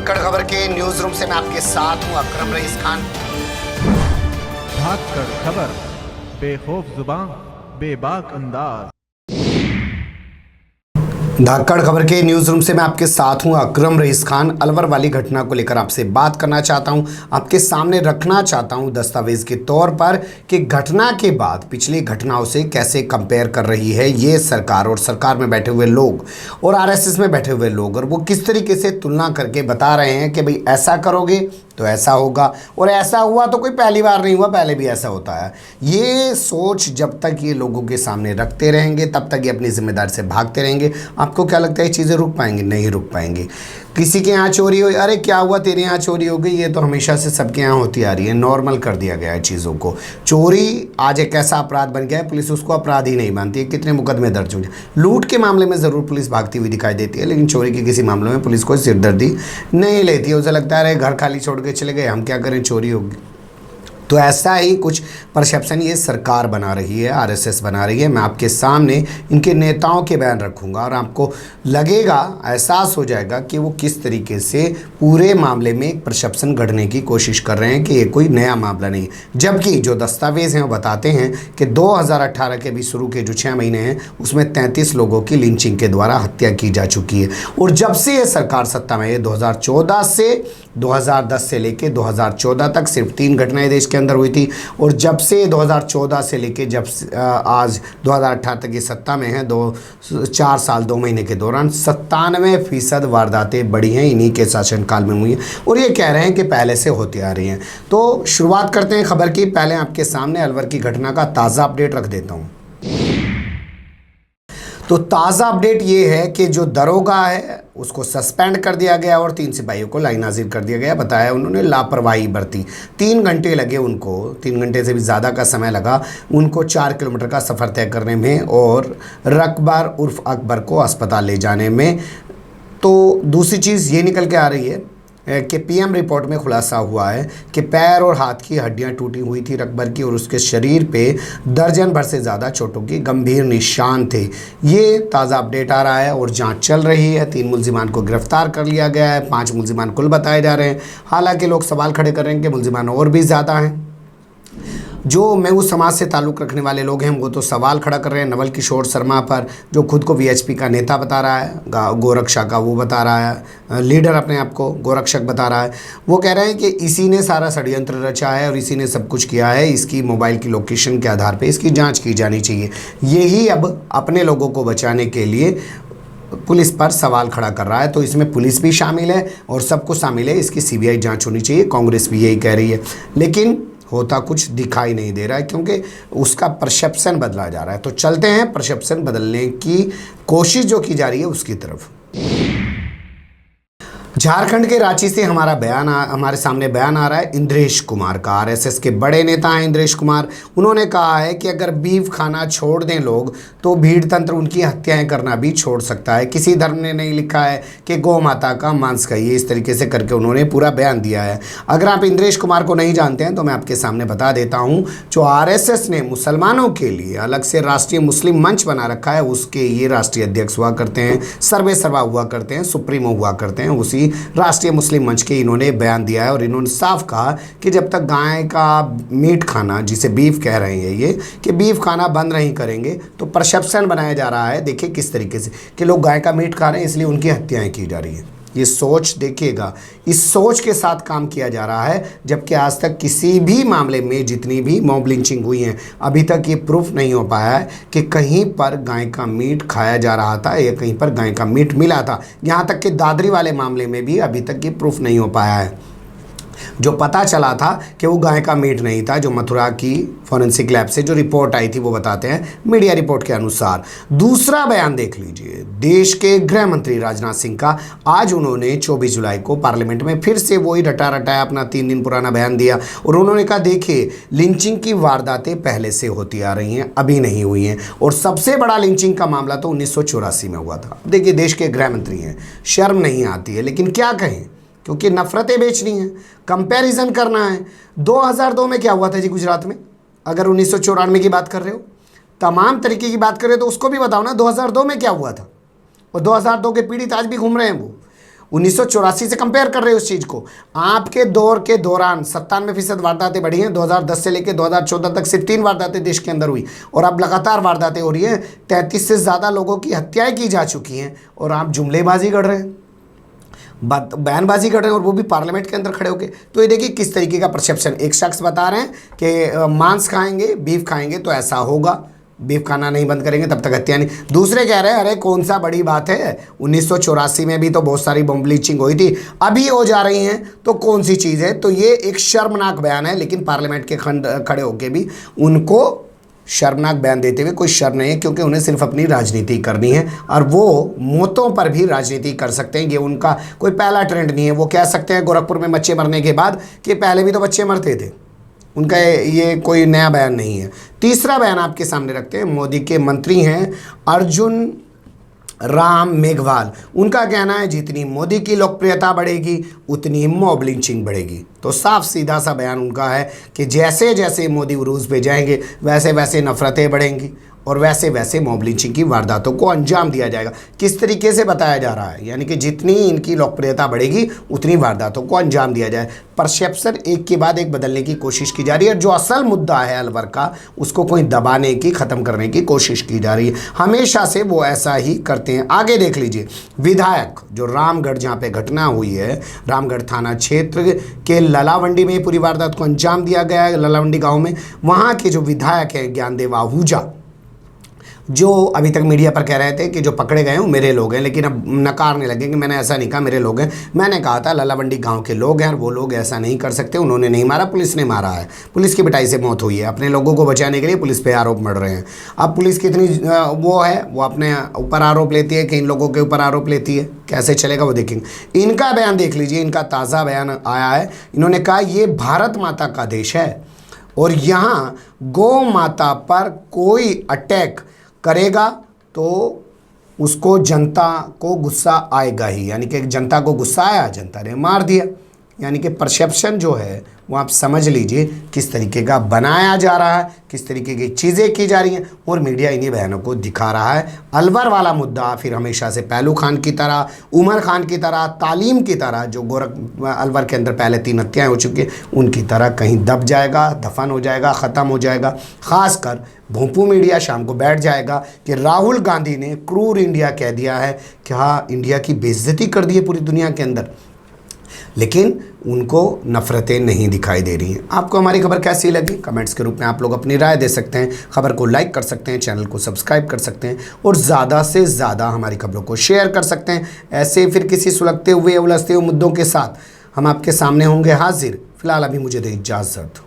धाकड़ खबर के news room से मैं आपके साथ हूं अकरम रईस खान। धाकड़ खबर, बेखौफ जुबान, बेबाक अंदाज। धाकड़ खबर के न्यूज रूम से मैं आपके साथ हूं अकरम रईस खान। अलवर वाली घटना को लेकर आपसे बात करना चाहता हूं, आपके सामने रखना चाहता हूं दस्तावेज के तौर पर कि घटना के बाद पिछली घटनाओं से कैसे कंपेयर कर रही है ये सरकार और सरकार में बैठे हुए लोग और आरएसएस में बैठे हुए लोग, और वो किस तरीके से तुलना करके बता रहे हैं कि भाई ऐसा करोगे तो ऐसा होगा, और ऐसा हुआ तो कोई पहली बार नहीं हुआ, पहले भी ऐसा होता है। ये सोच जब तक ये लोगों के सामने रखते रहेंगे तब तक ये अपनी जिम्मेदारी से भागते रहेंगे। आपको क्या लगता है ये चीज़ें रुक पाएंगे? नहीं रुक पाएंगे। किसी के यहाँ चोरी हो, अरे क्या हुआ तेरे यहाँ चोरी हो गई, ये तो हमेशा से सबके यहाँ होती आ रही है, नॉर्मल कर दिया गया है चीज़ों को। चोरी आज एक ऐसा अपराध बन गया है, पुलिस उसको अपराध ही नहीं मानती है। कितने मुकदमे दर्ज हुए। लूट के मामले में ज़रूर पुलिस भागती हुई दिखाई देती है, लेकिन चोरी के किसी मामले में पुलिस कोई सिरदर्दी नहीं लेती है। उसे लगता है अरे घर खाली छोड़ के चले गए, हम क्या करें, चोरी होगी। तो ऐसा ही कुछ परसेप्शन ये सरकार बना रही है, आरएसएस बना रही है। मैं आपके सामने इनके नेताओं के बयान रखूंगा और आपको लगेगा, एहसास हो जाएगा कि वो किस तरीके से पूरे मामले में एक परसेप्शन गढ़ने की कोशिश कर रहे हैं कि ये कोई नया मामला नहीं। जबकि जो दस्तावेज हैं वो बताते हैं कि 2018 के भी शुरू के जो 6 महीने हैं उसमें 33 लोगों की लिंचिंग के द्वारा हत्या की जा चुकी है। और जब से ये सरकार सत्ता में है 2010 से लेके 2014 तक सिर्फ 3 घटनाएं देश के अंदर हुई थी। और जब से 2014 से लेके जब आज 2018 तक ये सत्ता में है, 4 साल 2 महीने के दौरान 97% वारदातें बढ़ी हैं, इन्हीं के शासनकाल में हुई हैं। और ये कह रहे हैं कि पहले से होती आ रही हैं। तो शुरुआत करते हैं खबर की। पहले आपके सामने अलवर की घटना का ताज़ा अपडेट रख देता हूँ। तो ताज़ा अपडेट ये है कि जो दरोगा है उसको सस्पेंड कर दिया गया और 3 सिपाहियों को लाइनाजिर कर दिया गया। बताया उन्होंने लापरवाही बरती। 3 घंटे लगे उनको, 3 घंटे से भी ज़्यादा का समय लगा उनको 4 किलोमीटर का सफ़र तय करने में और रकबर उर्फ अकबर को अस्पताल ले जाने में। तो दूसरी चीज़ ये निकल के आ रही है कि पीएम रिपोर्ट में खुलासा हुआ है कि पैर और हाथ की हड्डियां टूटी हुई थी रकबर की, और उसके शरीर पे दर्जन भर से ज़्यादा चोटों की गंभीर निशान थे। ये ताज़ा अपडेट आ रहा है और जांच चल रही है। 3 मुल्जिमान को गिरफ्तार कर लिया गया है, 5 मुल्जिमान कुल बताए जा रहे हैं। हालांकि लोग सवाल खड़े कर रहे हैं कि मुल्जिमान और भी ज़्यादा हैं। जो मैं उस समाज से ताल्लुक़ रखने वाले लोग हैं वो तो सवाल खड़ा कर रहे हैं नवल किशोर शर्मा पर, जो खुद को वीएचपी का नेता बता रहा है, गोरक्षा का वो बता रहा है, लीडर अपने आप को गोरक्षक बता रहा है। वो कह रहे हैं कि इसी ने सारा षड्यंत्र रचा है और इसी ने सब कुछ किया है। इसकी मोबाइल की लोकेशन के आधार पर इसकी जाँच की जानी चाहिए। यही अब अपने लोगों को बचाने के लिए पुलिस पर सवाल खड़ा कर रहा है। तो इसमें पुलिस भी शामिल है और सब कुछ शामिल है। इसकी सीबीआई जांच होनी चाहिए, कांग्रेस भी यही कह रही है, लेकिन होता कुछ दिखाई नहीं दे रहा है क्योंकि उसका परसेप्शन बदला जा रहा है। तो चलते हैं परसेप्शन बदलने की कोशिश जो की जा रही है उसकी तरफ। झारखंड के रांची से हमारे सामने बयान आ रहा है इंद्रेश कुमार का। आरएसएस के बड़े नेता हैं इंद्रेश कुमार। उन्होंने कहा है कि अगर बीफ खाना छोड़ दें लोग तो भीड़ तंत्र उनकी हत्याएं करना भी छोड़ सकता है। किसी धर्म ने नहीं लिखा है कि गौ माता का मांस खाइए, इस तरीके से करके उन्होंने पूरा बयान दिया है। अगर आप इंद्रेश कुमार को नहीं जानते हैं तो मैं आपके सामने बता देता हूँ। जो आरएसएस ने मुसलमानों के लिए अलग से राष्ट्रीय मुस्लिम मंच बना रखा है उसके ये राष्ट्रीय अध्यक्ष हुआ करते हैं, सर्वे सर्वा हुआ करते हैं, सुप्रीमो हुआ करते हैं। उसी राष्ट्रीय मुस्लिम मंच के इन्होंने बयान दिया है और इन्होंने साफ कहा कि जब तक गाय का मीट खाना, जिसे बीफ कह रहे हैं ये, कि बीफ खाना बंद नहीं करेंगे तो परसेप्शन बनाया जा रहा है। देखिए किस तरीके से कि लोग गाय का मीट खा रहे हैं इसलिए उनकी हत्याएं की जा रही है। ये सोच देखिएगा, इस सोच के साथ काम किया जा रहा है, जबकि आज तक किसी भी मामले में जितनी भी मॉब लिंचिंग हुई हैं अभी तक ये प्रूफ नहीं हो पाया है कि कहीं पर गाय का मीट खाया जा रहा था या कहीं पर गाय का मीट मिला था। यहाँ तक कि दादरी वाले मामले में भी अभी तक ये प्रूफ नहीं हो पाया है। जो पता चला था कि वो गाय का मीट नहीं था, जो मथुरा की फॉरेंसिक लैब से जो रिपोर्ट आई थी वो बताते हैं मीडिया रिपोर्ट के अनुसार। दूसरा बयान देख लीजिए देश के गृह मंत्री राजनाथ सिंह का। आज उन्होंने 24 जुलाई को पार्लियामेंट में फिर से वही रटा रटाया अपना 3 दिन पुराना बयान दिया और उन्होंने कहा देखिए लिंचिंग की वारदातें पहले से होती आ रही हैं, अभी नहीं हुई हैं, और सबसे बड़ा लिंचिंग का मामला तो 1984 में हुआ था। देखिए देश के गृह मंत्री हैं, शर्म नहीं आती है, लेकिन क्या कहें क्योंकि नफरतें बेचनी हैं, कंपैरिजन करना है। 2002 में क्या हुआ था जी गुजरात में? अगर 1994 की बात कर रहे हो, तमाम तरीके की बात कर रहे हो तो उसको भी बताओ ना 2002 में क्या हुआ था। और 2002 के पीड़ित आज भी घूम रहे हैं। वो 1984 से कंपेयर कर रहे हो उस चीज़ को। आपके दौर के दौरान 97% वारदातें बढ़ी हैं। 2010 से लेकर 2014 तक सिर्फ 3 वारदातें देश के अंदर हुई और अब लगातार वारदातें हो रही हैं। 33 से ज़्यादा लोगों की हत्याएं की जा चुकी हैं और आप जुमलेबाजी कर रहे हैं, बयानबाजी कर रहे हैं, और वो भी पार्लियामेंट के अंदर खड़े होकर। तो ये देखिए किस तरीके का परसेप्शन। एक शख्स बता रहे हैं कि मांस खाएंगे, बीफ खाएंगे तो ऐसा होगा, बीफ खाना नहीं बंद करेंगे तब तक हत्या नहीं। दूसरे कह रहे हैं अरे कौन सा बड़ी बात है, 1984 में भी तो बहुत सारी बम ब्लीचिंग हुई थी, अभी हो जा रही हैं तो कौन सी चीज़ है। तो ये एक शर्मनाक बयान है, लेकिन पार्लियामेंट के खड़े होकर भी उनको शर्मनाक बयान देते हुए कोई शर्म नहीं है, क्योंकि उन्हें सिर्फ अपनी राजनीति करनी है और वो मौतों पर भी राजनीति कर सकते हैं। ये उनका कोई पहला ट्रेंड नहीं है। वो कह सकते हैं गोरखपुर में बच्चे मरने के बाद कि पहले भी तो बच्चे मरते थे। उनका ये कोई नया बयान नहीं है। तीसरा बयान आपके सामने रखते हैं। मोदी के मंत्री हैं अर्जुन राम मेघवाल। उनका कहना है जितनी मोदी की लोकप्रियता बढ़ेगी उतनी ही मॉब लिंचिंग बढ़ेगी। तो साफ सीधा सा बयान उनका है कि जैसे जैसे मोदी उरूज पे जाएंगे वैसे वैसे नफरतें बढ़ेंगी और वैसे वैसे मॉब लिंचिंग की वारदातों को अंजाम दिया जाएगा। किस तरीके से बताया जा रहा है, यानी कि जितनी इनकी लोकप्रियता बढ़ेगी उतनी वारदातों को अंजाम दिया जाए। परसेप्शन एक के बाद एक बदलने की कोशिश की जा रही है। जो असल मुद्दा है अलवर का, उसको कोई दबाने की, ख़त्म करने की कोशिश की जा रही है। हमेशा से वो ऐसा ही करते हैं। आगे देख लीजिए, विधायक जो रामगढ़, जहाँ पे घटना हुई है, रामगढ़ थाना क्षेत्र के ललावंडी में पूरी वारदात को अंजाम दिया गया है। ललावंडी गाँव में वहाँ के जो विधायक हैं ज्ञानदेव आहूजा, जो अभी तक मीडिया पर कह रहे थे कि जो पकड़े गए हैं वो मेरे लोग हैं, लेकिन अब नकारने लगे कि मैंने ऐसा नहीं कहा, मेरे लोग हैं। मैंने कहा था ललावंडी गांव के लोग हैं और वो लोग ऐसा नहीं कर सकते। उन्होंने नहीं मारा, पुलिस ने मारा है। पुलिस की पिटाई से मौत हुई है। अपने लोगों को बचाने के लिए पुलिस पे आरोप मढ़ रहे हैं। अब पुलिस कितनी वो है, वो अपने ऊपर आरोप लेती है कि इन लोगों के ऊपर आरोप लेती है, कैसे चलेगा वो देखेंगे। इनका बयान देख लीजिए, इनका ताज़ा बयान आया है। इन्होंने कहा ये भारत माता का देश है और यहाँ गौ माता पर कोई अटैक करेगा तो उसको जनता को गुस्सा आएगा ही। यानी कि जनता को गुस्सा आया, जनता ने मार दिया। यानी कि परसेप्शन जो है वो आप समझ लीजिए किस तरीके का बनाया जा रहा है, किस तरीके की चीज़ें की जा रही हैं और मीडिया इन्हीं बयानों को दिखा रहा है। अलवर वाला मुद्दा फिर हमेशा से पहलू खान की तरह, उमर खान की तरह, तालीम की तरह, जो अलवर के अंदर पहले 3 हत्याएँ हो चुकी हैं, उनकी तरह कहीं दब जाएगा, दफन हो जाएगा, ख़त्म हो जाएगा। ख़ासकर भोंपू मीडिया शाम को बैठ जाएगा कि राहुल गांधी ने क्रूर इंडिया कह दिया है, कि हाँ इंडिया की बेइज्जती कर दी है पूरी दुनिया के अंदर, लेकिन उनको नफ़रतें नहीं दिखाई दे रही हैं। आपको हमारी खबर कैसी लगी, कमेंट्स के रूप में आप लोग अपनी राय दे सकते हैं। खबर को लाइक कर सकते हैं, चैनल को सब्सक्राइब कर सकते हैं और ज़्यादा से ज़्यादा हमारी खबरों को शेयर कर सकते हैं। ऐसे फिर किसी सुलगते हुए, उलझते हुए मुद्दों के साथ हम आपके सामने होंगे हाजिर। फिलहाल अभी मुझे दें इजाज़त।